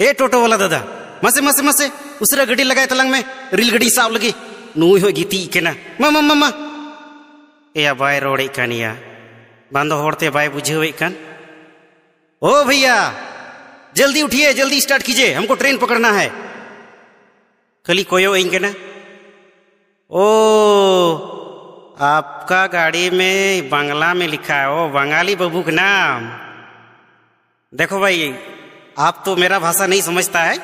ए टोटो वाला दादा मसे मसे मसे उसरा गड्डी लगाए तलंग में रेल गड्डी साव लगी नुई हो गिती केना ममा ममा ए बाय रोड़े कानिया बांधो होड़ते बाय बुझे कान। ओ भैया जल्दी उठिए, जल्दी स्टार्ट कीजिए, हमको ट्रेन पकड़ना है। कली कोयो इन केना ओ आपका गाड़ी में बांग्ला में लिखा है, ओ बंगाली बाबू का नाम। देखो भाई आप तो मेरा भाषा नहीं समझता है,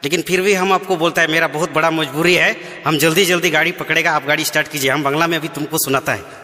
लेकिन फिर भी हम आपको बोलता है मेरा बहुत बड़ा मजबूरी है, हम जल्दी जल्दी गाड़ी पकड़ेगा, आप गाड़ी स्टार्ट कीजिए, हम बांग्ला में अभी तुमको सुनाता है।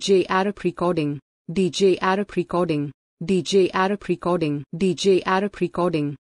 DJ Arab recording. DJ Arab recording. DJ Arab recording. DJ Arab recording.